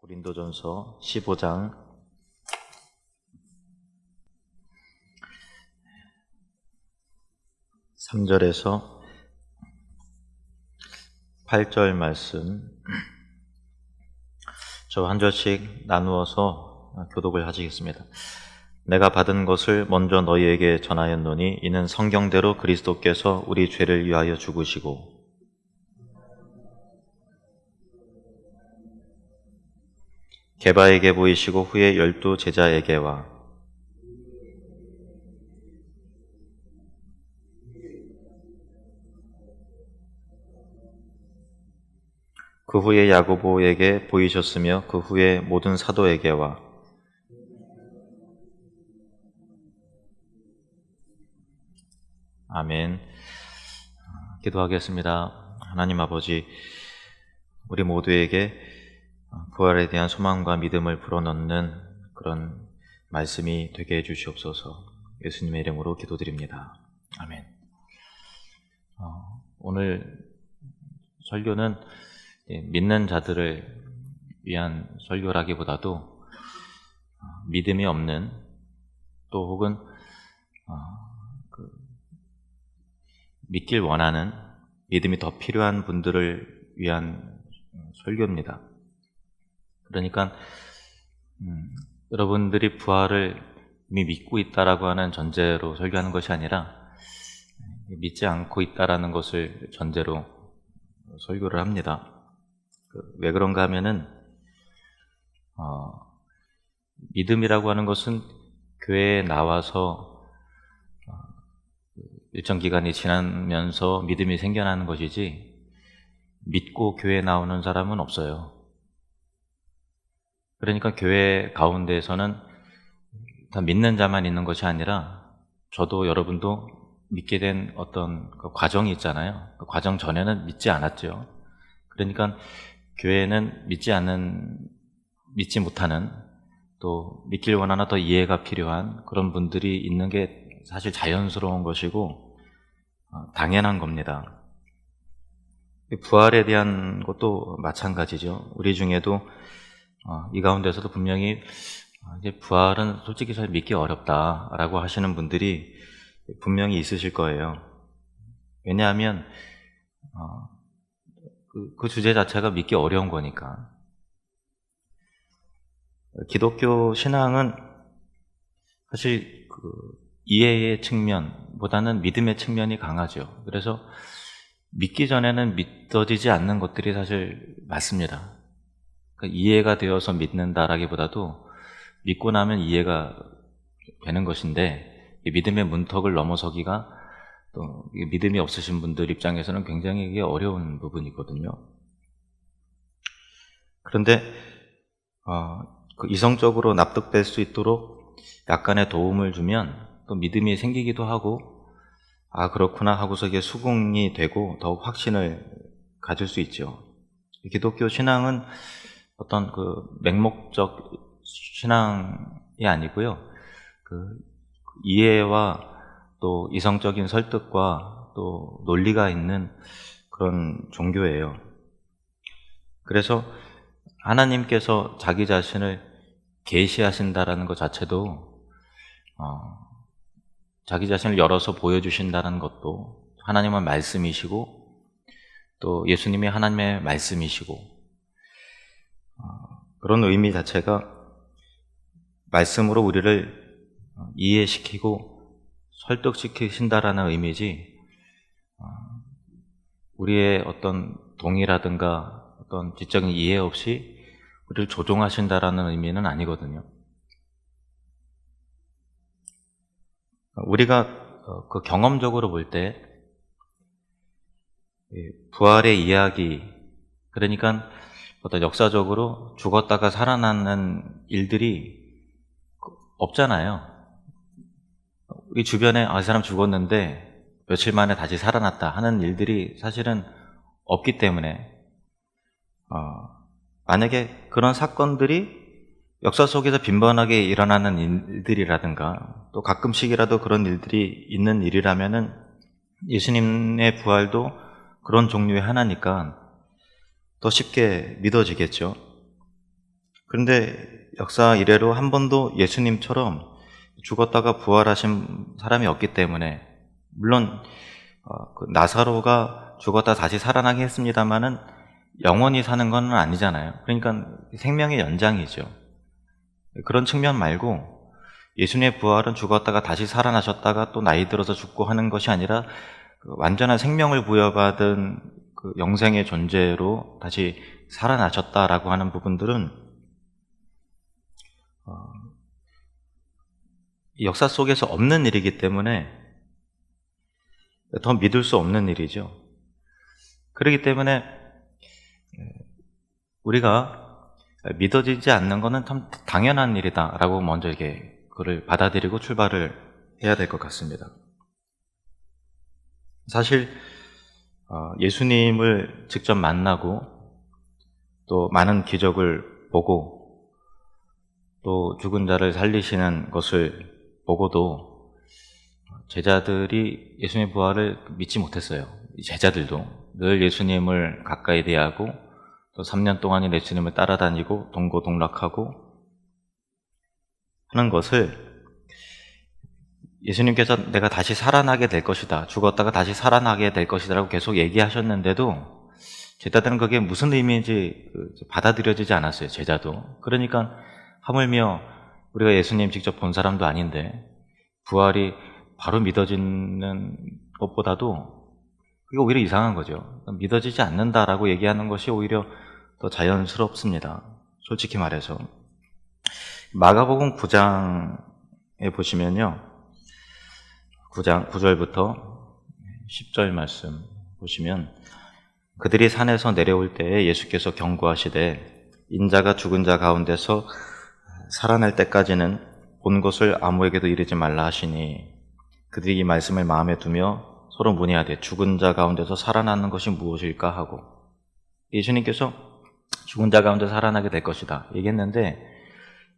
고린도전서 15장 3절에서 8절 말씀 저 한 절씩 나누어서 교독을 하시겠습니다. 내가 받은 것을 먼저 너희에게 전하였노니 이는 성경대로 그리스도께서 우리 죄를 위하여 죽으시고 게바에게 보이시고 후에 12 제자에게와 그 후에 야고보에게 보이셨으며 그 후에 모든 사도에게와 아멘. 기도하겠습니다. 하나님 아버지, 우리 모두에게 부활에 대한 소망과 믿음을 불어넣는 그런 말씀이 되게 해주시옵소서. 예수님의 이름으로 기도드립니다. 아멘. 오늘 설교는 믿는 자들을 위한 설교라기보다도 믿음이 없는 또 혹은 믿길 원하는 믿음이 더 필요한 분들을 위한 설교입니다. 그러니까 여러분들이 부활을 이미 믿고 있다라고 하는 전제로 설교하는 것이 아니라 믿지 않고 있다라는 것을 전제로 설교를 합니다. 왜 그런가 하면은 믿음이라고 하는 것은 교회에 나와서 일정 기간이 지나면서 믿음이 생겨나는 것이지 믿고 교회에 나오는 사람은 없어요. 그러니까 교회 가운데에서는 다 믿는 자만 있는 것이 아니라 저도 여러분도 믿게 된 어떤 그 과정이 있잖아요. 그 과정 전에는 믿지 않았죠. 그러니까 교회는 믿지 못하는 또 믿길 원하나 더 이해가 필요한 그런 분들이 있는 게 사실 자연스러운 것이고 당연한 겁니다. 부활에 대한 것도 마찬가지죠. 우리 중에도 이 가운데서도 분명히 이제 부활은 솔직히 잘 믿기 어렵다라고 하시는 분들이 분명히 있으실 거예요. 왜냐하면 그 주제 자체가 믿기 어려운 거니까. 기독교 신앙은 사실 이해의 측면보다는 믿음의 측면이 강하죠. 그래서 믿기 전에는 믿어지지 않는 것들이 사실 많습니다. 그러니까 이해가 되어서 믿는다라기보다도 믿고 나면 이해가 되는 것인데 믿음의 문턱을 넘어서기가 또 믿음이 없으신 분들 입장에서는 굉장히 이게 어려운 부분이거든요. 그런데 이성적으로 납득될 수 있도록 약간의 도움을 주면 또 믿음이 생기기도 하고 그렇구나 하고서 이게 수긍이 되고 더욱 확신을 가질 수 있죠. 기독교 신앙은 어떤 맹목적 신앙이 아니고요. 이해와 또 이성적인 설득과 또 논리가 있는 그런 종교예요. 그래서 하나님께서 자기 자신을 계시하신다라는 것 자체도 자기 자신을 열어서 보여주신다는 것도 하나님은 말씀이시고 또 예수님이 하나님의 말씀이시고 그런 의미 자체가 말씀으로 우리를 이해시키고 설득시키신다라는 의미지 우리의 어떤 동의라든가 어떤 지적인 이해 없이 우리를 조종하신다라는 의미는 아니거든요. 우리가 경험적으로 볼 때 부활의 이야기, 그러니까 어떤 역사적으로 죽었다가 살아나는 일들이 없잖아요. 우리 주변에 이 사람 죽었는데 며칠 만에 다시 살아났다 하는 일들이 사실은 없기 때문에 만약에 그런 사건들이 역사 속에서 빈번하게 일어나는 일들이라든가 또 가끔씩이라도 그런 일들이 있는 일이라면은 예수님의 부활도 그런 종류의 하나니까 더 쉽게 믿어지겠죠. 그런데 역사 이래로 한 번도 예수님처럼 죽었다가 부활하신 사람이 없기 때문에, 물론 그 나사로가 죽었다 다시 살아나게 했습니다만은 영원히 사는 건 아니잖아요. 그러니까 생명의 연장이죠. 그런 측면 말고 예수님의 부활은 죽었다가 다시 살아나셨다가 또 나이 들어서 죽고 하는 것이 아니라 그 완전한 생명을 부여받은 그 영생의 존재로 다시 살아나셨다라고 하는 부분들은 이 역사 속에서 없는 일이기 때문에 더 믿을 수 없는 일이죠. 그렇기 때문에 우리가 믿어지지 않는 것은 참 당연한 일이다라고 먼저 그걸 받아들이고 출발을 해야 될 것 같습니다. 사실 예수님을 직접 만나고 또 많은 기적을 보고 또 죽은 자를 살리시는 것을 보고도 제자들이 예수님의 부활을 믿지 못했어요. 제자들도 늘 예수님을 가까이 대하고 또 3년 동안 예수님을 따라다니고 동고동락하고 하는 것을 예수님께서 내가 다시 살아나게 될 것이다, 죽었다가 다시 살아나게 될 것이다 라고 계속 얘기하셨는데도 제자들은 그게 무슨 의미인지 받아들여지지 않았어요. 제자도. 그러니까 하물며 우리가 예수님 직접 본 사람도 아닌데 부활이 바로 믿어지는 것보다도 그게 오히려 이상한 거죠. 믿어지지 않는다라고 얘기하는 것이 오히려 더 자연스럽습니다. 솔직히 말해서. 마가복음 9장에 보시면요, 9장 9절부터 10절 말씀 보시면, 그들이 산에서 내려올 때에 예수께서 경고하시되 인자가 죽은 자 가운데서 살아날 때까지는 본 것을 아무에게도 이르지 말라 하시니, 그들이 이 말씀을 마음에 두며 서로 문의하되 죽은 자 가운데서 살아나는 것이 무엇일까 하고, 예수님께서 죽은 자 가운데 살아나게 될 것이다 얘기했는데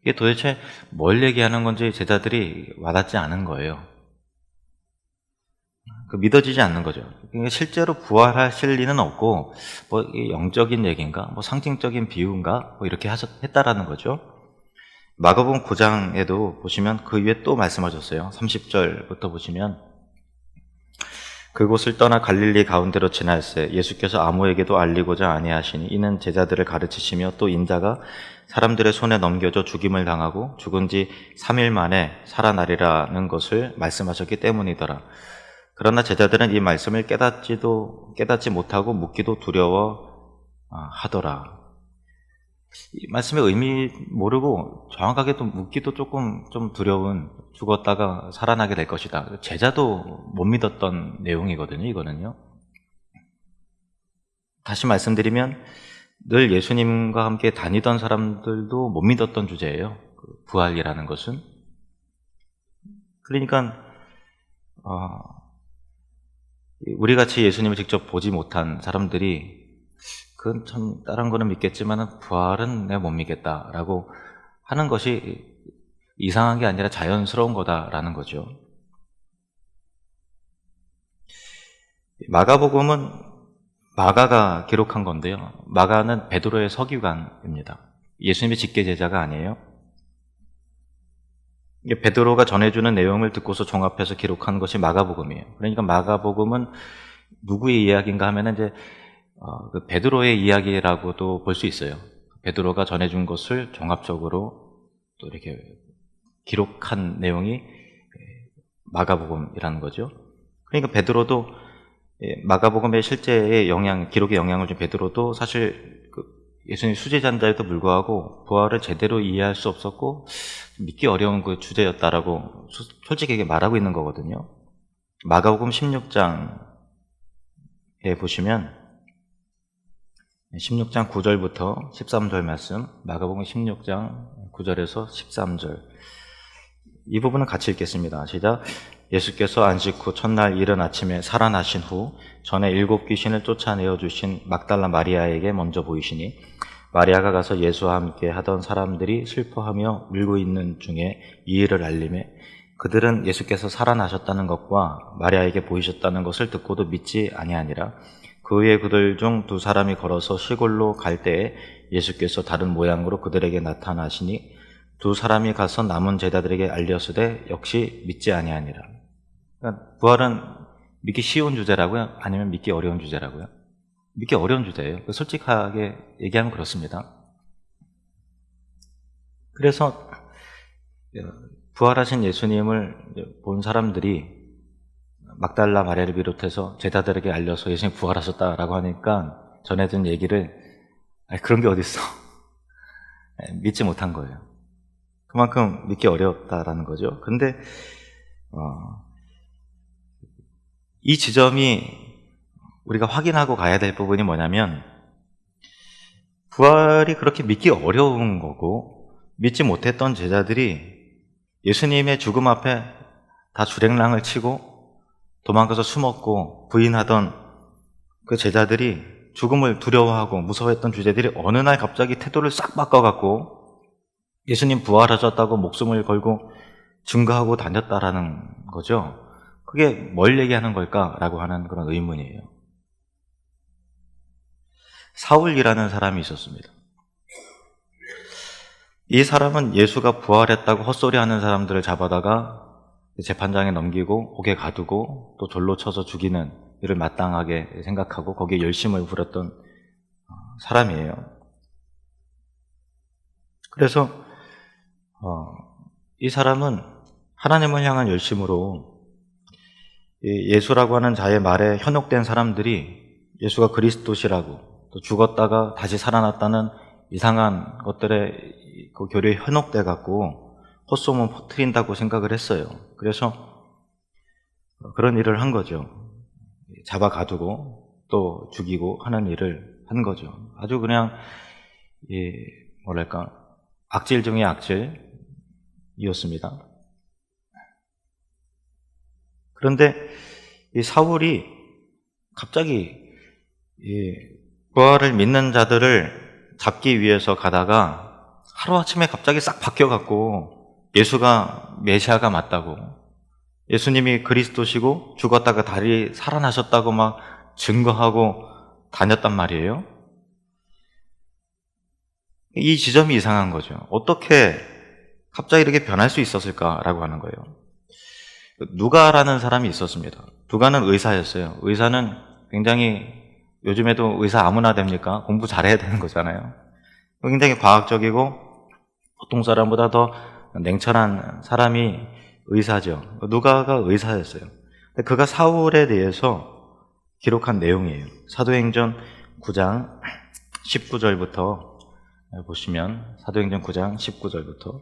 이게 도대체 뭘 얘기하는 건지 제자들이 와닿지 않은 거예요. 믿어지지 않는 거죠. 그러니까 실제로 부활하실 리는 없고 뭐 영적인 얘기인가, 뭐 상징적인 비유인가, 뭐 이렇게 했다라는 거죠. 마가복음 9장에도 보시면 그 위에 또 말씀하셨어요. 30절부터 보시면, 그곳을 떠나 갈릴리 가운데로 지날새 예수께서 아무에게도 알리고자 아니하시니 이는 제자들을 가르치시며 또 인자가 사람들의 손에 넘겨져 죽임을 당하고 죽은 지 3일 만에 살아나리라는 것을 말씀하셨기 때문이더라. 그러나 제자들은 이 말씀을 깨닫지 못하고 묻기도 두려워 하더라. 이 말씀의 의미 모르고 정확하게 또 묻기도 조금 좀 두려운, 죽었다가 살아나게 될 것이다. 제자도 못 믿었던 내용이거든요, 이거는요. 다시 말씀드리면 늘 예수님과 함께 다니던 사람들도 못 믿었던 주제예요. 부활이라는 것은. 그러니까 우리같이 예수님을 직접 보지 못한 사람들이 그건 참 다른 거는 믿겠지만 부활은 내가 못 믿겠다라고 하는 것이 이상한 게 아니라 자연스러운 거다라는 거죠. 마가복음은 마가가 기록한 건데요, 마가는 베드로의 서기관입니다. 예수님의 직계 제자가 아니에요. 베드로가 전해주는 내용을 듣고서 종합해서 기록한 것이 마가복음이에요. 그러니까 마가복음은 누구의 이야기인가 하면은 이제 그 베드로의 이야기라고도 볼 수 있어요. 베드로가 전해준 것을 종합적으로 또 이렇게 기록한 내용이 마가복음이라는 거죠. 그러니까 베드로도 마가복음의 실제의 기록의 영향을 준 베드로도 사실 예수님 수제자인데도 불구하고 부활을 제대로 이해할 수 없었고 믿기 어려운 그 주제였다라고 솔직히 말하고 있는 거거든요. 마가복음 16장에 보시면 16장 9절부터 13절 말씀, 마가복음 16장 9절에서 13절, 이 부분은 같이 읽겠습니다. 시작. 예수께서 안식 후 첫날 이른 아침에 살아나신 후 전에 7 귀신을 쫓아내어 주신 막달라 마리아에게 먼저 보이시니, 마리아가 가서 예수와 함께 하던 사람들이 슬퍼하며 울고 있는 중에 이 일을 알림해 그들은 예수께서 살아나셨다는 것과 마리아에게 보이셨다는 것을 듣고도 믿지 아니하니라. 그 후에 그들 중 두 사람이 걸어서 시골로 갈 때에 예수께서 다른 모양으로 그들에게 나타나시니 두 사람이 가서 남은 제자들에게 알렸으되 역시 믿지 아니하니라. 그러니까 부활은 믿기 쉬운 주제라고요? 아니면 믿기 어려운 주제라고요? 믿기 어려운 주제예요. 솔직하게 얘기하면 그렇습니다. 그래서 부활하신 예수님을 본 사람들이 막달라 마리아를 비롯해서 제자들에게 알려서 예수님이 부활하셨다라고 하니까 전해진 얘기를 그런 게 어딨어 믿지 못한 거예요. 그만큼 믿기 어렵다라는 거죠. 근데 이 지점이 우리가 확인하고 가야 될 부분이 뭐냐면 부활이 그렇게 믿기 어려운 거고 믿지 못했던 제자들이 예수님의 죽음 앞에 다 주랭랑을 치고 도망가서 숨었고 부인하던 그 제자들이 죽음을 두려워하고 무서워했던 주제들이 어느 날 갑자기 태도를 싹 바꿔갖고 예수님 부활하셨다고 목숨을 걸고 증거하고 다녔다라는 거죠. 그게 뭘 얘기하는 걸까라고 하는 그런 의문이에요. 사울이라는 사람이 있었습니다. 이 사람은 예수가 부활했다고 헛소리하는 사람들을 잡아다가 재판장에 넘기고 옥에 가두고 또 돌로 쳐서 죽이는 일을 마땅하게 생각하고 거기에 열심을 부렸던 사람이에요. 그래서 이 사람은 하나님을 향한 열심으로 예수라고 하는 자의 말에 현혹된 사람들이 예수가 그리스도시라고 또 죽었다가 다시 살아났다는 이상한 것들에 그 교리에 현혹돼 갖고 헛소문 퍼뜨린다고 생각을 했어요. 그래서 그런 일을 한 거죠. 잡아 가두고 또 죽이고 하는 일을 한 거죠. 아주 그냥 뭐랄까 악질 중에 악질이었습니다. 그런데 이 사울이 갑자기 부활을 믿는 자들을 잡기 위해서 가다가 하루아침에 갑자기 싹 바뀌어갖고 예수가 메시아가 맞다고 예수님이 그리스도시고 죽었다가 다시 살아나셨다고 막 증거하고 다녔단 말이에요. 이 지점이 이상한 거죠. 어떻게 갑자기 이렇게 변할 수 있었을까라고 하는 거예요. 누가라는 사람이 있었습니다. 누가는 의사였어요. 의사는 굉장히 요즘에도 의사 아무나 됩니까? 공부 잘해야 되는 거잖아요. 굉장히 과학적이고 보통 사람보다 더 냉철한 사람이 의사죠. 누가가 의사였어요. 그가 사울에 대해서 기록한 내용이에요. 사도행전 9장 19절부터 보시면 사도행전 9장 19절부터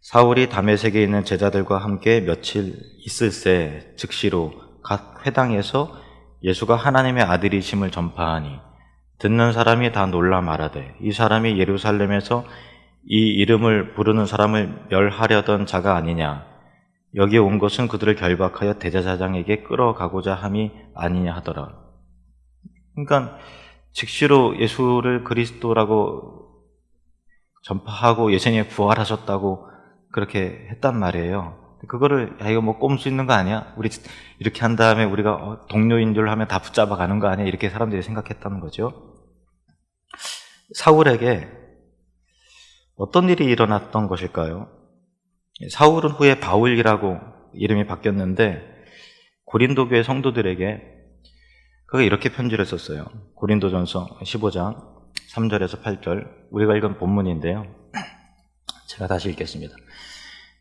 사울이 다메섹에 있는 제자들과 함께 며칠 있을새 즉시로 각 회당에서 예수가 하나님의 아들이심을 전파하니 듣는 사람이 다 놀라 말하되 이 사람이 예루살렘에서 이 이름을 부르는 사람을 멸하려던 자가 아니냐 여기에 온 것은 그들을 결박하여 대제사장에게 끌어가고자 함이 아니냐 하더라. 그러니까 즉시로 예수를 그리스도라고 전파하고 예수님이 부활하셨다고 그렇게 했단 말이에요. 그거를 이거 뭐 꼼수 있는 거 아니야? 우리 이렇게 한 다음에 우리가 동료인 줄 하면 다 붙잡아 가는 거 아니야? 이렇게 사람들이 생각했다는 거죠. 사울에게 어떤 일이 일어났던 것일까요? 사울은 후에 바울이라고 이름이 바뀌었는데 고린도 교회 성도들에게 그가 이렇게 편지를 썼어요. 고린도전서 15장 3절에서 8절 우리가 읽은 본문인데요. 제가 다시 읽겠습니다.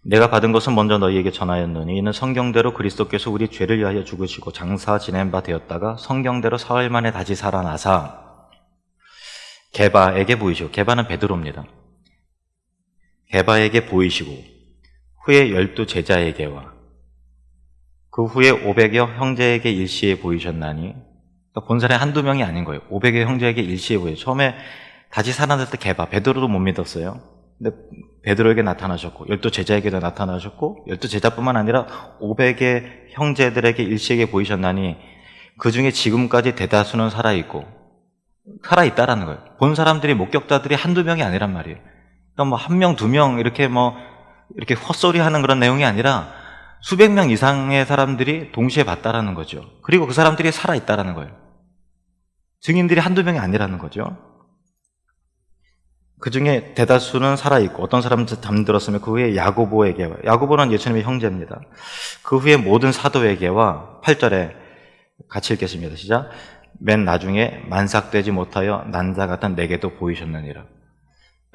내가 받은 것은 먼저 너희에게 전하였노니 이는 성경대로 그리스도께서 우리 죄를 위하여 죽으시고 장사 지낸 바 되었다가 성경대로 사흘 만에 다시 살아나사 게바에게 보이시고 게바는 베드로입니다. 게바에게 보이시고 후에 12 제자에게와 그 후에 500여 형제에게 일시에 보이셨나니 그러니까 본 사람이 한두 명이 아닌 거예요. 500여 형제에게 일시에 보여요. 처음에 다시 살아날 때 게바 베드로도 못 믿었어요. 근데 베드로에게 나타나셨고 12 제자에게도 나타나셨고 12 제자뿐만 아니라 500의 형제들에게 일시에게 보이셨나니 그 중에 지금까지 대다수는 살아있다라는 거예요. 본 사람들이 목격자들이 한두 명이 아니란 말이에요. 그러니까 뭐 한 명, 두 명 이렇게 이렇게 헛소리하는 그런 내용이 아니라 수백 명 이상의 사람들이 동시에 봤다라는 거죠. 그리고 그 사람들이 살아있다라는 거예요. 증인들이 한두 명이 아니라는 거죠. 그 중에 대다수는 살아있고 어떤 사람은 잠들었으면 그 후에 야고보는 예수님의 형제입니다. 그 후에 모든 사도에게와 8절에 같이 읽겠습니다. 시작. 맨 나중에 만삭되지 못하여 난자 같은 내게도 보이셨느니라.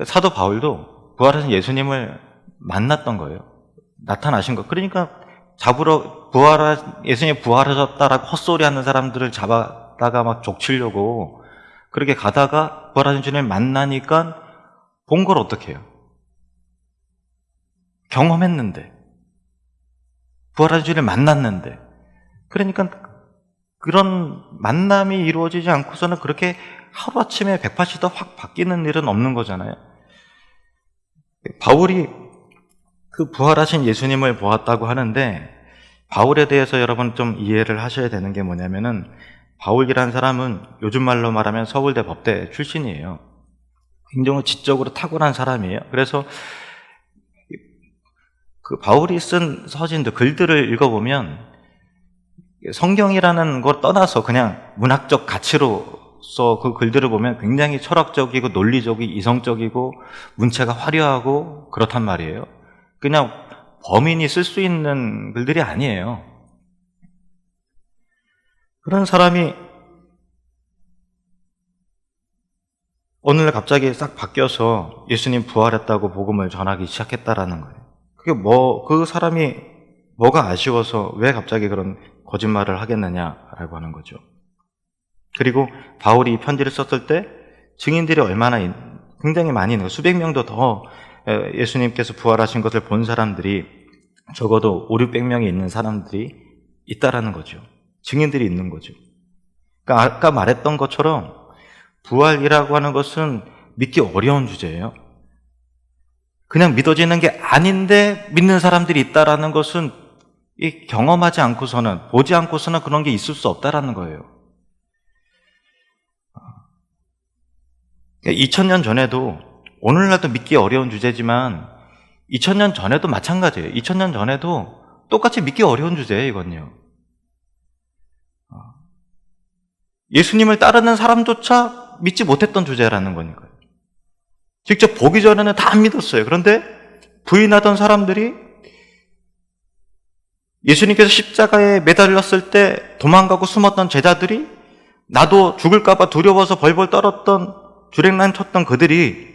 사도 바울도 부활하신 예수님을 만났던 거예요. 나타나신 거. 그러니까 예수님이 부활하셨다라고 헛소리하는 사람들을 잡아다가 막 족치려고 그렇게 가다가 부활하신 주님을 만나니까 본 걸 어떻게 해요? 경험했는데, 부활하신 주님을 만났는데, 그러니까 그런 만남이 이루어지지 않고서는 그렇게 하루아침에 180도 확 바뀌는 일은 없는 거잖아요. 바울이 그 부활하신 예수님을 보았다고 하는데, 바울에 대해서 여러분 좀 이해를 하셔야 되는 게 뭐냐면은, 바울이라는 사람은 요즘 말로 말하면 서울대 법대 출신이에요. 굉장히 지적으로 탁월한 사람이에요. 그래서 그 바울이 쓴 서신들, 글들을 읽어보면 성경이라는 걸 떠나서 그냥 문학적 가치로서 그 글들을 보면 굉장히 철학적이고 논리적이고 이성적이고 문체가 화려하고 그렇단 말이에요. 그냥 범인이 쓸 수 있는 글들이 아니에요. 그런 사람이 오늘 갑자기 싹 바뀌어서 예수님 부활했다고 복음을 전하기 시작했다라는 거예요. 그 사람이 뭐가 아쉬워서 왜 갑자기 그런 거짓말을 하겠느냐라고 하는 거죠. 그리고 바울이 이 편지를 썼을 때 증인들이 굉장히 많이 있는 거예요. 수백 명도 더 예수님께서 부활하신 것을 본 사람들이 적어도 500~600명이 있는 사람들이 있다라는 거죠. 증인들이 있는 거죠. 그러니까 아까 말했던 것처럼 부활이라고 하는 것은 믿기 어려운 주제예요. 그냥 믿어지는 게 아닌데 믿는 사람들이 있다라는 것은 경험하지 않고서는, 보지 않고서는 그런 게 있을 수 없다라는 거예요. 2000년 전에도, 오늘날도 믿기 어려운 주제지만 2000년 전에도 마찬가지예요. 2000년 전에도 똑같이 믿기 어려운 주제예요, 이건요. 예수님을 따르는 사람조차 믿지 못했던 주제라는 거니까요. 직접 보기 전에는 다 안 믿었어요. 그런데 부인하던 사람들이 예수님께서 십자가에 매달렸을 때 도망가고 숨었던 제자들이, 나도 죽을까봐 두려워서 벌벌 떨었던, 주랭랑 쳤던 그들이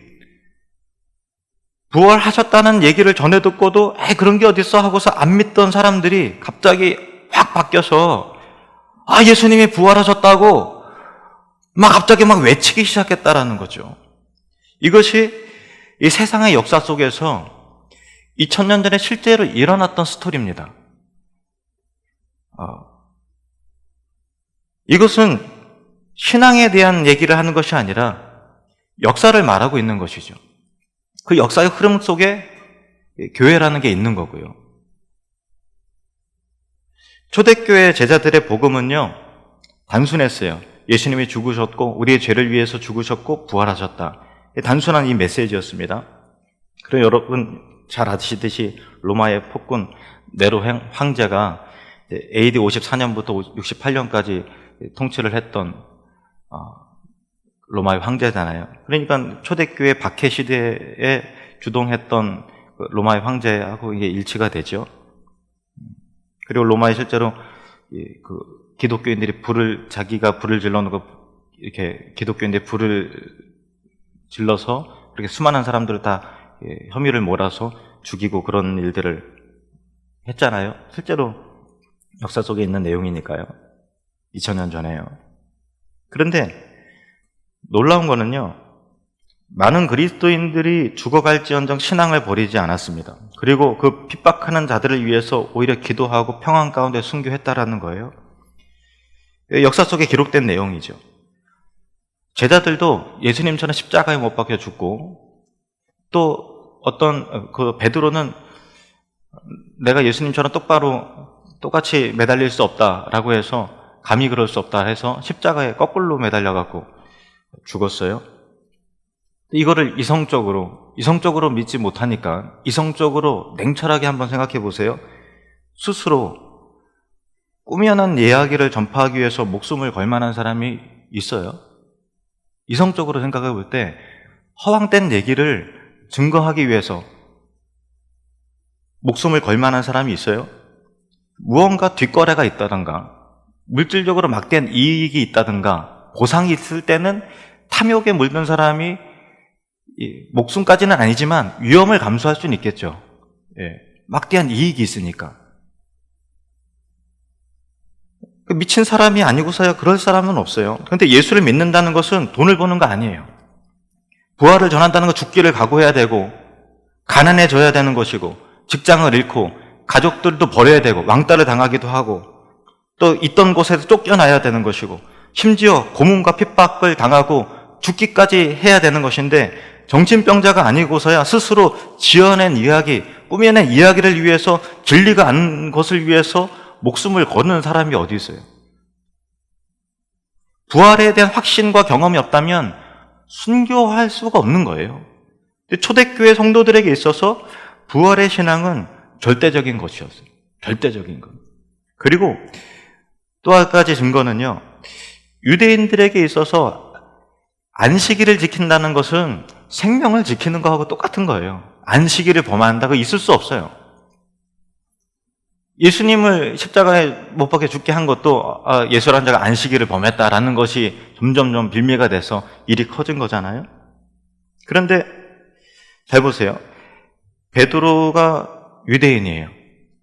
부활하셨다는 얘기를 전해 듣고도 그런 게 어딨어 하고서 안 믿던 사람들이 갑자기 확 바뀌어서 예수님이 부활하셨다고 갑자기 외치기 시작했다라는 거죠. 이것이 이 세상의 역사 속에서 2000년 전에 실제로 일어났던 스토리입니다. 이것은 신앙에 대한 얘기를 하는 것이 아니라 역사를 말하고 있는 것이죠. 그 역사의 흐름 속에 교회라는 게 있는 거고요. 초대교회 제자들의 복음은요, 단순했어요. 예수님이 죽으셨고 우리의 죄를 위해서 죽으셨고 부활하셨다. 단순한 이 메시지였습니다. 그리고 여러분 잘 아시듯이 로마의 폭군 네로 황제가 AD 54년부터 68년까지 통치를 했던 로마의 황제잖아요. 그러니까 초대교회 박해 시대에 주동했던 로마의 황제하고 이게 일치가 되죠. 그리고 로마에 실제로 기독교인들이 자기가 불을 질러놓고 이렇게 기독교인들이 불을 질러서 그렇게 수많은 사람들을 다 혐의를 몰아서 죽이고 그런 일들을 했잖아요. 실제로 역사 속에 있는 내용이니까요. 2000년 전에요. 그런데 놀라운 거는요, 많은 그리스도인들이 죽어갈지언정 신앙을 버리지 않았습니다. 그리고 그 핍박하는 자들을 위해서 오히려 기도하고 평안 가운데 순교했다라는 거예요. 역사 속에 기록된 내용이죠. 제자들도 예수님처럼 십자가에 못 박혀 죽고, 또 어떤 베드로는 내가 예수님처럼 똑같이 매달릴 수 없다라고 해서, 감히 그럴 수 없다 해서 십자가에 거꾸로 매달려갖고 죽었어요. 이거를 이성적으로 믿지 못하니까 이성적으로 냉철하게 한번 생각해 보세요. 스스로 꾸며낸 이야기를 전파하기 위해서 목숨을 걸 만한 사람이 있어요? 이성적으로 생각해 볼 때 허황된 얘기를 증거하기 위해서 목숨을 걸 만한 사람이 있어요? 무언가 뒷거래가 있다든가 물질적으로 막대한 이익이 있다든가 보상이 있을 때는 탐욕에 물든 사람이 목숨까지는 아니지만 위험을 감수할 수는 있겠죠. 예, 막대한 이익이 있으니까. 미친 사람이 아니고서야 그럴 사람은 없어요. 그런데 예수를 믿는다는 것은 돈을 버는 거 아니에요. 부활을 전한다는 건 죽기를 각오해야 되고 가난해져야 되는 것이고 직장을 잃고 가족들도 버려야 되고 왕따를 당하기도 하고 또 있던 곳에서 쫓겨나야 되는 것이고 심지어 고문과 핍박을 당하고 죽기까지 해야 되는 것인데 정신병자가 아니고서야 스스로 지어낸 이야기, 꾸며낸 이야기를 위해서 진리가 아닌 것을 위해서 목숨을 거는 사람이 어디 있어요? 부활에 대한 확신과 경험이 없다면 순교할 수가 없는 거예요. 초대교회 성도들에게 있어서 부활의 신앙은 절대적인 것이었어요. 절대적인 것. 그리고 또 한 가지 증거는요. 유대인들에게 있어서 안식일을 지킨다는 것은 생명을 지키는 거하고 똑같은 거예요. 안식일을 범한다고 있을 수 없어요. 예수님을 십자가에 못 박혀 죽게 한 것도 예수라는 자가 안식일을 범했다라는 것이 점점점 빌미가 돼서 일이 커진 거잖아요. 그런데 잘 보세요. 베드로가 유대인이에요.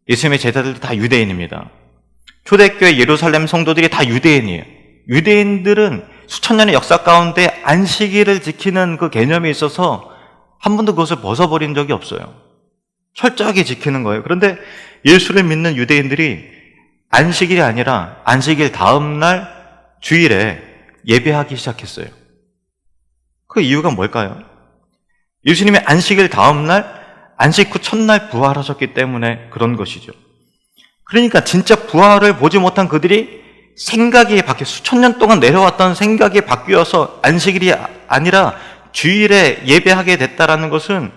예수님의 제자들도 다 유대인입니다. 초대교회 예루살렘 성도들이 다 유대인이에요. 유대인들은 수천 년의 역사 가운데 안식일을 지키는 그 개념이 있어서 한 번도 그것을 벗어버린 적이 없어요. 철저하게 지키는 거예요. 그런데 예수를 믿는 유대인들이 안식일이 아니라 안식일 다음 날 주일에 예배하기 시작했어요. 그 이유가 뭘까요? 예수님이 안식일 다음 날 안식 후 첫날 부활하셨기 때문에 그런 것이죠. 그러니까 진짜 부활을 보지 못한 그들이 생각이 바뀌어 수천 년 동안 내려왔던 생각이 바뀌어서 안식일이 아니라 주일에 예배하게 됐다라는 것은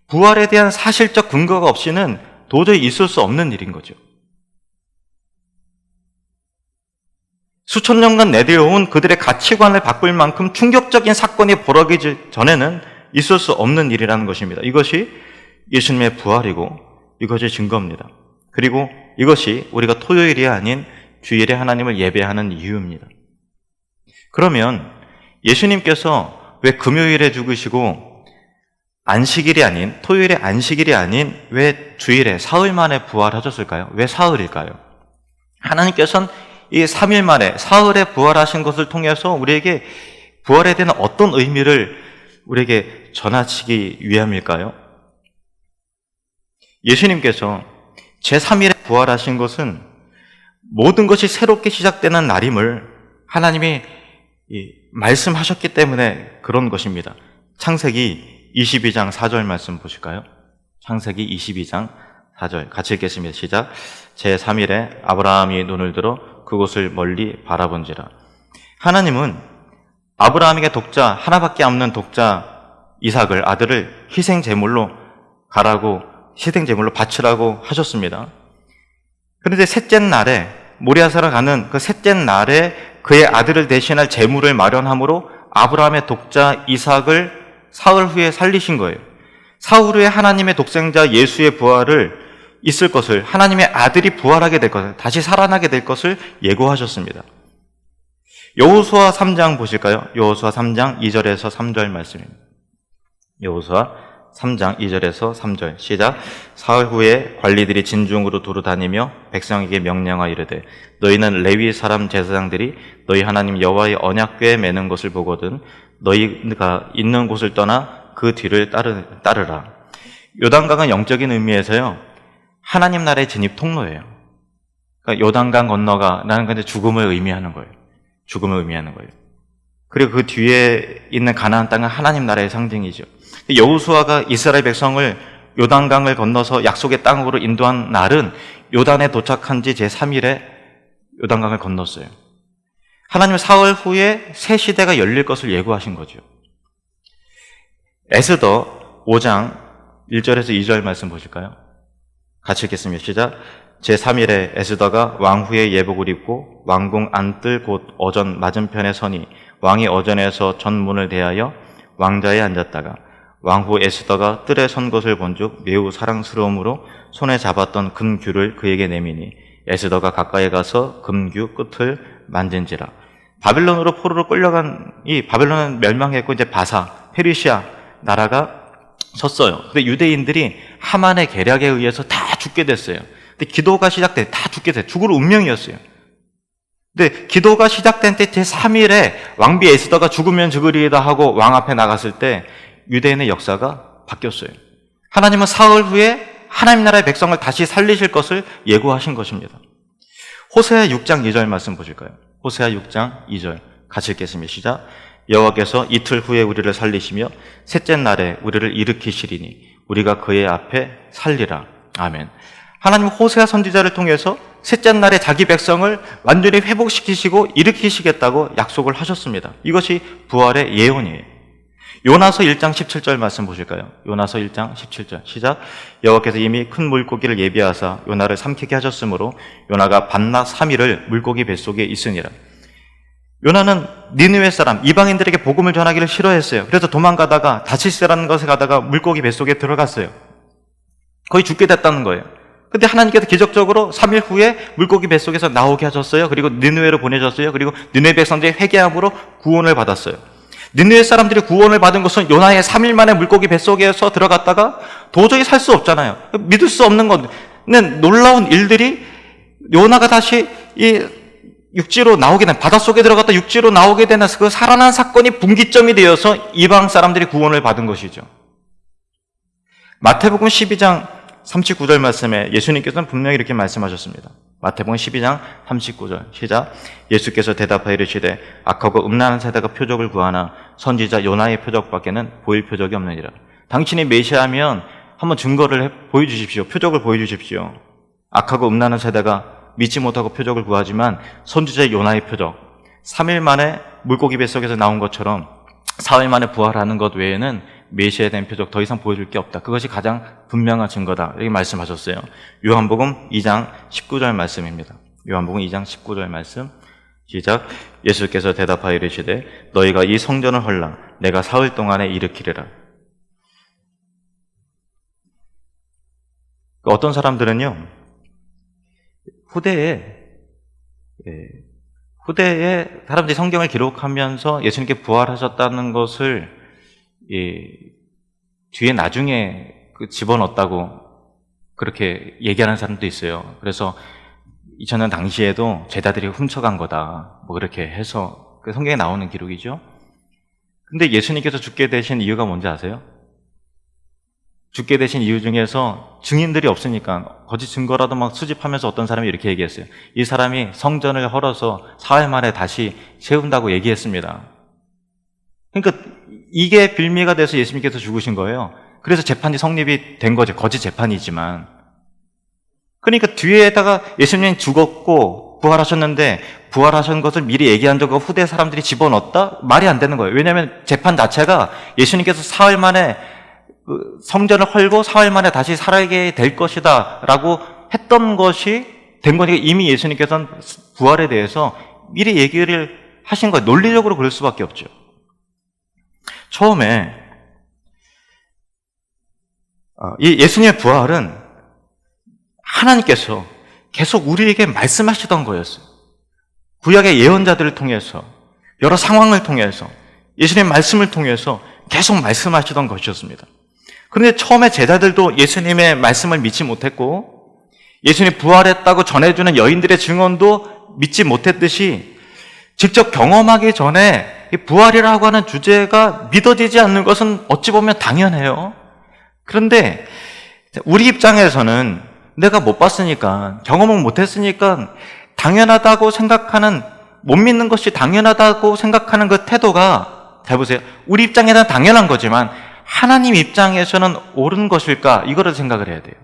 부활에 대한 사실적 근거가 없이는 도저히 있을 수 없는 일인 거죠. 수천 년간 내려온 그들의 가치관을 바꿀 만큼 충격적인 사건이 벌어지기 전에는 있을 수 없는 일이라는 것입니다. 이것이 예수님의 부활이고 이것이 증거입니다. 그리고 이것이 우리가 토요일이 아닌 주일에 하나님을 예배하는 이유입니다. 그러면 예수님께서 왜 금요일에 죽으시고 안식일이 아닌 토요일에 안식일이 아닌 왜 주일에 사흘 만에 부활하셨을까요? 왜 사흘일까요? 하나님께서는 이 3일 만에 사흘에 부활하신 것을 통해서 우리에게 부활에 대한 어떤 의미를 우리에게 전하시기 위함일까요? 예수님께서 제3일에 부활하신 것은 모든 것이 새롭게 시작되는 날임을 하나님이 말씀하셨기 때문에 그런 것입니다. 창세기 22장 4절 말씀 보실까요? 창세기 22장 4절 같이 읽겠습니다. 시작. 제3일에 아브라함이 눈을 들어 그곳을 멀리 바라본지라. 하나님은 아브라함에게 독자 하나밖에 없는 독자 이삭을 아들을 희생 제물로 바치라고 하셨습니다. 그런데 셋째 날에 모리아산을 가는 그 셋째 날에 그의 아들을 대신할 제물을 마련함으로 아브라함의 독자 이삭을 사흘 후에 살리신 거예요. 사흘 후에 하나님의 독생자 예수의 부활을 있을 것을, 하나님의 아들이 부활하게 될 것을, 다시 살아나게 될 것을 예고하셨습니다. 여호수아 3장 보실까요? 여호수아 3장 2절에서 3절 말씀입니다. 여호수아 3장 2절에서 3절 시작. 사흘 후에 관리들이 진중으로 두루 다니며 백성에게 명령하여 이르되 너희는 레위 사람 제사장들이 너희 하나님 여호와의 언약궤에 매는 것을 보거든 너희가 있는 곳을 떠나 그 뒤를 따르라. 요단강은 영적인 의미에서요 하나님 나라의 진입 통로예요. 그러니까 요단강 건너가라는 건 죽음을 의미하는 거예요. 죽음을 의미하는 거예요. 그리고 그 뒤에 있는 가나안 땅은 하나님 나라의 상징이죠. 여호수아가 이스라엘 백성을 요단강을 건너서 약속의 땅으로 인도한 날은 요단에 도착한 지 제3일에 요단강을 건넜어요. 하나님은 사흘 후에 새 시대가 열릴 것을 예고하신 거죠. 에스더 5장 1절에서 2절 말씀 보실까요? 같이 읽겠습니다. 시작. 제3일에 에스더가 왕후의 예복을 입고 왕궁 안뜰 곧 어전 맞은편에 서니 왕이 어전에서 전문을 대하여 왕자에 앉았다가 왕후 에스더가 뜰에 선 것을 본즉 매우 사랑스러움으로 손에 잡았던 금규를 그에게 내미니 에스더가 가까이 가서 금규 끝을 만진지라. 바빌론으로 포로로 끌려간 이 바빌론은 멸망했고 이제 바사, 페르시아 나라가 섰어요. 근데 유대인들이 하만의 계략에 의해서 다 죽게 됐어요. 근데 기도가 시작돼 다 죽게 됐어요. 죽을 운명이었어요. 근데 기도가 시작된 때 제3일에 왕비 에스더가 죽으면 죽으리이다 하고 왕 앞에 나갔을 때 유대인의 역사가 바뀌었어요. 하나님은 사흘 후에 하나님 나라의 백성을 다시 살리실 것을 예고하신 것입니다. 호세아 6장 2절 말씀 보실까요? 호세아 6장 2절 같이 읽겠습니다. 시작. 여호와께서 이틀 후에 우리를 살리시며 셋째 날에 우리를 일으키시리니 우리가 그의 앞에 살리라. 아멘. 하나님 호세아 선지자를 통해서 셋째 날에 자기 백성을 완전히 회복시키시고 일으키시겠다고 약속을 하셨습니다. 이것이 부활의 예언이에요. 요나서 1장 17절 말씀 보실까요? 요나서 1장 17절 시작. 여호와께서 이미 큰 물고기를 예비하사 요나를 삼키게 하셨으므로 요나가 밤낮 3일을 물고기 뱃속에 있으니라. 요나는 니느웨 사람 이방인들에게 복음을 전하기를 싫어했어요. 그래서 도망가다가 다시스라는 것에 가다가 물고기 뱃속에 들어갔어요. 거의 죽게 됐다는 거예요. 근데 하나님께서 기적적으로 3일 후에 물고기 뱃속에서 나오게 하셨어요. 그리고 니느웨로 보내셨어요. 그리고 니느웨 백성들이 회개함으로 구원을 받았어요. 니느웨 사람들이 구원을 받은 것은 요나의 3일 만에 물고기 뱃속에서 들어갔다가 도저히 살 수 없잖아요. 믿을 수 없는 거는 놀라운 일들이 요나가 다시 이 육지로 나오게 된, 바닷속에 들어갔다 육지로 나오게 되는 그 살아난 사건이 분기점이 되어서 이방 사람들이 구원을 받은 것이죠. 마태복음 12장 39절 말씀에 예수님께서는 분명히 이렇게 말씀하셨습니다. 마태복음 12장 39절 시작. 예수께서 대답하여 이르시되 악하고 음란한 세대가 표적을 구하나 선지자 요나의 표적밖에는 보일 표적이 없느니라. 당신이 메시아면 한번 증거를 보여주십시오. 표적을 보여주십시오. 악하고 음란한 세대가 믿지 못하고 표적을 구하지만 선지자 요나의 표적 3일 만에 물고기 뱃속에서 나온 것처럼 4일 만에 부활하는 것 외에는 메시아에 대한 표적 더 이상 보여줄 게 없다. 그것이 가장 분명한 증거다. 이렇게 말씀하셨어요. 요한복음 2장 19절 말씀입니다. 요한복음 2장 19절 말씀 시작. 예수께서 대답하여 이르시되 너희가 이 성전을 헐라 내가 사흘 동안에 일으키리라. 어떤 사람들은요 후대에 사람들이 성경을 기록하면서 예수님께 부활하셨다는 것을 뒤에 나중에 집어넣었다고 그렇게 얘기하는 사람도 있어요. 그래서 2000년 당시에도 제자들이 훔쳐간 거다. 뭐 그렇게 해서 그 성경에 나오는 기록이죠. 근데 예수님께서 죽게 되신 이유가 뭔지 아세요? 죽게 되신 이유 중에서 증인들이 없으니까 거짓 증거라도 막 수집하면서 어떤 사람이 이렇게 얘기했어요. 이 사람이 성전을 헐어서 4일 만에 다시 세운다고 얘기했습니다. 그러니까 이게 빌미가 돼서 예수님께서 죽으신 거예요. 그래서 재판이 성립이 된 거죠. 거짓 재판이지만. 그러니까 뒤에다가 예수님이 죽었고 부활하셨는데 부활하신 것을 미리 얘기한 적과 후대 사람들이 집어넣었다? 말이 안 되는 거예요. 왜냐하면 재판 자체가 예수님께서 4일 만에 성전을 헐고 4일 만에 다시 살게 될 것이다 라고 했던 것이 된 거니까 이미 예수님께서는 부활에 대해서 미리 얘기를 하신 거예요. 논리적으로 그럴 수밖에 없죠. 처음에 이 예수님의 부활은 하나님께서 계속 우리에게 말씀하시던 거였어요. 구약의 예언자들을 통해서 여러 상황을 통해서 예수님의 말씀을 통해서 계속 말씀하시던 것이었습니다. 그런데 처음에 제자들도 예수님의 말씀을 믿지 못했고 예수님이 부활했다고 전해주는 여인들의 증언도 믿지 못했듯이 직접 경험하기 전에 이 부활이라고 하는 주제가 믿어지지 않는 것은 어찌 보면 당연해요. 그런데 우리 입장에서는 내가 못 봤으니까 경험은 못했으니까 당연하다고 생각하는 못 믿는 것이 당연하다고 생각하는 그 태도가 잘 보세요. 우리 입장에서는 당연한 거지만 하나님 입장에서는 옳은 것일까? 이거를 생각을 해야 돼요.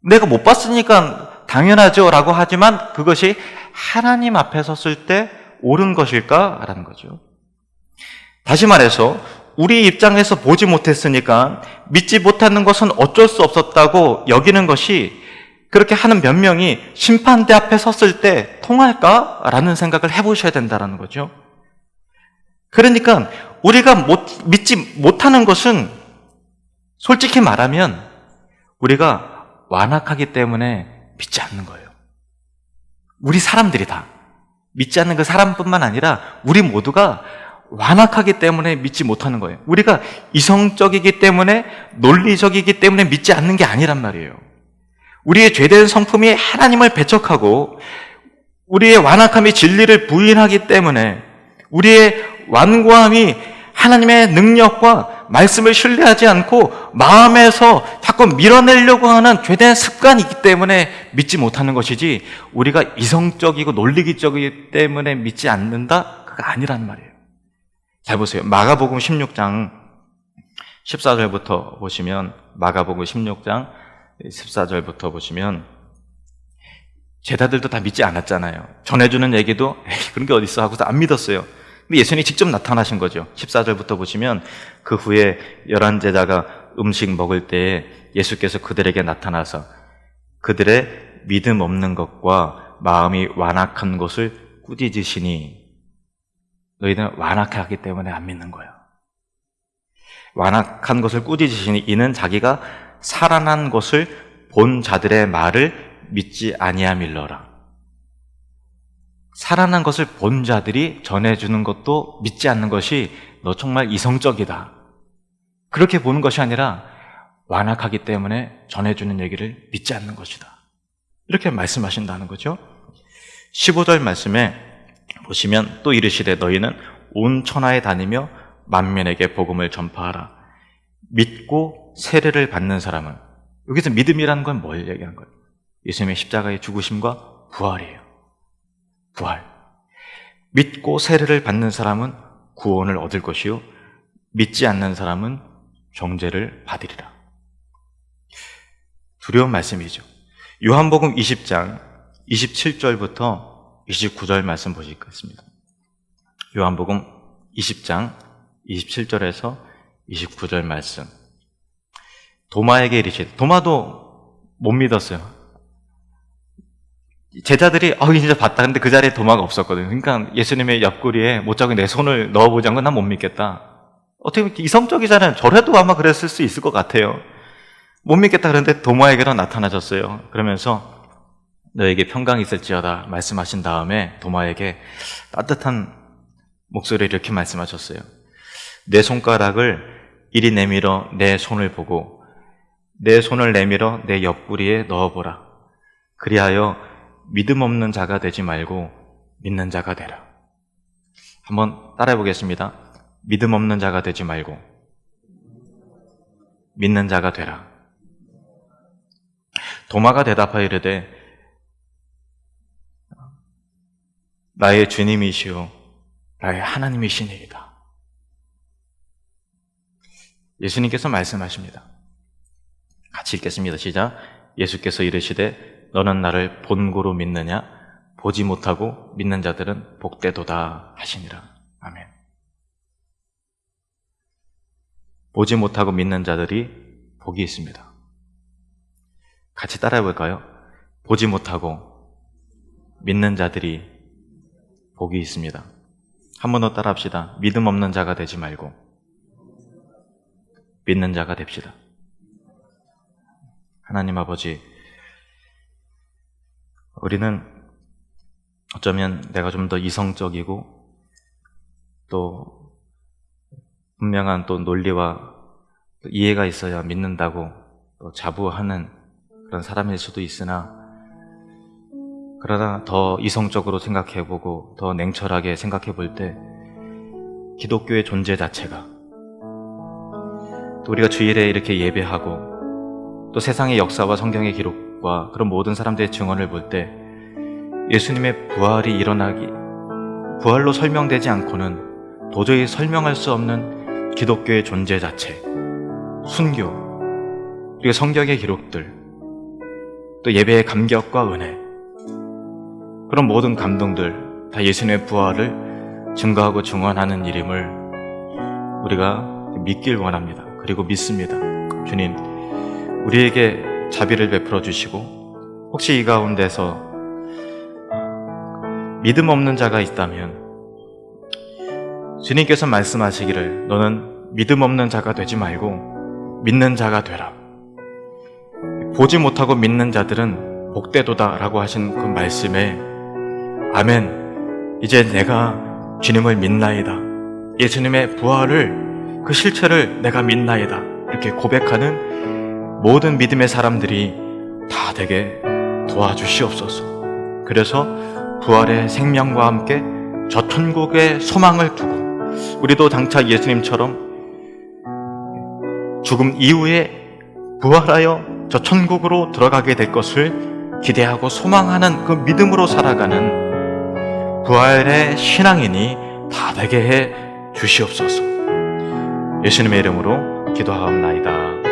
내가 못 봤으니까 당연하죠 라고 하지만 그것이 하나님 앞에 섰을 때 옳은 것일까? 라는 거죠. 다시 말해서 우리 입장에서 보지 못했으니까 믿지 못하는 것은 어쩔 수 없었다고 여기는 것이 그렇게 하는 변명이 심판대 앞에 섰을 때 통할까? 라는 생각을 해보셔야 된다는 거죠. 그러니까 우리가 믿지 못하는 것은 솔직히 말하면 우리가 완악하기 때문에 믿지 않는 거예요. 우리 사람들이 다 믿지 않는 그 사람뿐만 아니라 우리 모두가 완악하기 때문에 믿지 못하는 거예요. 우리가 이성적이기 때문에, 논리적이기 때문에 믿지 않는 게 아니란 말이에요. 우리의 죄된 성품이 하나님을 배척하고 우리의 완악함이 진리를 부인하기 때문에, 우리의 완고함이 하나님의 능력과 말씀을 신뢰하지 않고 마음에서 자꾸 밀어내려고 하는 죄된 습관이 있기 때문에 믿지 못하는 것이지, 우리가 이성적이고 논리적이기 때문에 믿지 않는다? 그거 아니란 말이에요. 잘 보세요. 마가복음 16장 14절부터 보시면, 마가복음 16장 14절부터 보시면, 제자들도 다 믿지 않았잖아요. 전해주는 얘기도 그런 게 어딨어 하고서 안 믿었어요. 근데 예수님이 직접 나타나신 거죠. 14절부터 보시면, 그 후에 11제자가 음식 먹을 때에 예수께서 그들에게 나타나서 그들의 믿음 없는 것과 마음이 완악한 것을 꾸짖으시니, 너희는 완악하기 때문에 안 믿는 거야. 완악한 것을 꾸짖으시니 이는 자기가 살아난 것을 본 자들의 말을 믿지 아니함일러라. 살아난 것을 본 자들이 전해주는 것도 믿지 않는 것이 너 정말 이성적이다, 그렇게 보는 것이 아니라 완악하기 때문에 전해주는 얘기를 믿지 않는 것이다, 이렇게 말씀하신다는 거죠. 15절 말씀에 보시면, 또 이르시되 너희는 온 천하에 다니며 만민에게 복음을 전파하라. 믿고 세례를 받는 사람은, 여기서 믿음이라는 건 뭘 얘기하는 거예요? 예수님의 십자가의 죽으심과 부활이에요. 부활. 믿고 세례를 받는 사람은 구원을 얻을 것이요 믿지 않는 사람은 정죄를 받으리라. 두려운 말씀이죠. 요한복음 20장 27절부터 29절 말씀 보시겠습니다. 요한복음 20장 27절에서 29절 말씀. 도마에게 이르시되, 도마도 못 믿었어요. 제자들이 이제 봤다. 근데 그 자리에 도마가 없었거든요. 그러니까 예수님의 옆구리에 못자국에 내 손을 넣어보자는 건 난 못 믿겠다. 어떻게 이렇게 이성적이잖아요. 저라도 아마 그랬을 수 있을 것 같아요. 못 믿겠다. 그런데 도마에게로 나타나셨어요. 그러면서 너에게 평강이 있을지어다 말씀하신 다음에 도마에게 따뜻한 목소리를 이렇게 말씀하셨어요. 내 손가락을 이리 내밀어 내 손을 보고 내 손을 내밀어 내 옆구리에 넣어보라. 그리하여 믿음 없는 자가 되지 말고 믿는 자가 되라. 한번 따라해 보겠습니다. 믿음 없는 자가 되지 말고 믿는 자가 되라. 도마가 대답하여 이르되 나의 주님이시오 나의 하나님이시니이다. 예수님께서 말씀하십니다. 같이 읽겠습니다. 시작. 예수께서 이르시되 너는 나를 본고로 믿느냐? 보지 못하고 믿는 자들은 복되도다 하시니라. 아멘. 보지 못하고 믿는 자들이 복이 있습니다. 같이 따라해 볼까요? 보지 못하고 믿는 자들이 복이 있습니다. 한 번 더 따라합시다. 믿음 없는 자가 되지 말고 믿는 자가 됩시다. 하나님 아버지, 우리는 어쩌면 내가 좀 더 이성적이고 또 분명한 또 논리와 또 이해가 있어야 믿는다고 또 자부하는 그런 사람일 수도 있으나, 그러나 더 이성적으로 생각해보고 더 냉철하게 생각해볼 때 기독교의 존재 자체가, 또 우리가 주일에 이렇게 예배하고 또 세상의 역사와 성경의 기록과 그런 모든 사람들의 증언을 볼 때 예수님의 부활이 부활로 설명되지 않고는 도저히 설명할 수 없는 기독교의 존재 자체, 순교, 그리고 성경의 기록들, 또 예배의 감격과 은혜, 그런 모든 감동들 다 예수님의 부활을 증거하고 증언하는 일임을 우리가 믿길 원합니다. 그리고 믿습니다. 주님, 우리에게 자비를 베풀어 주시고, 혹시 이 가운데서 믿음 없는 자가 있다면 주님께서 말씀하시기를 너는 믿음 없는 자가 되지 말고 믿는 자가 되라. 보지 못하고 믿는 자들은 복되도다 라고 하신 그 말씀에 아멘, 이제 내가 주님을 믿나이다, 예수님의 부활을, 그 실체를 내가 믿나이다, 이렇게 고백하는 모든 믿음의 사람들이 다 되게 도와주시옵소서. 그래서 부활의 생명과 함께 저 천국의 소망을 두고 우리도 장차 예수님처럼 죽음 이후에 부활하여 저 천국으로 들어가게 될 것을 기대하고 소망하는 그 믿음으로 살아가는 부활의 신앙인이 다 되게 해 주시옵소서. 예수님의 이름으로 기도하옵나이다.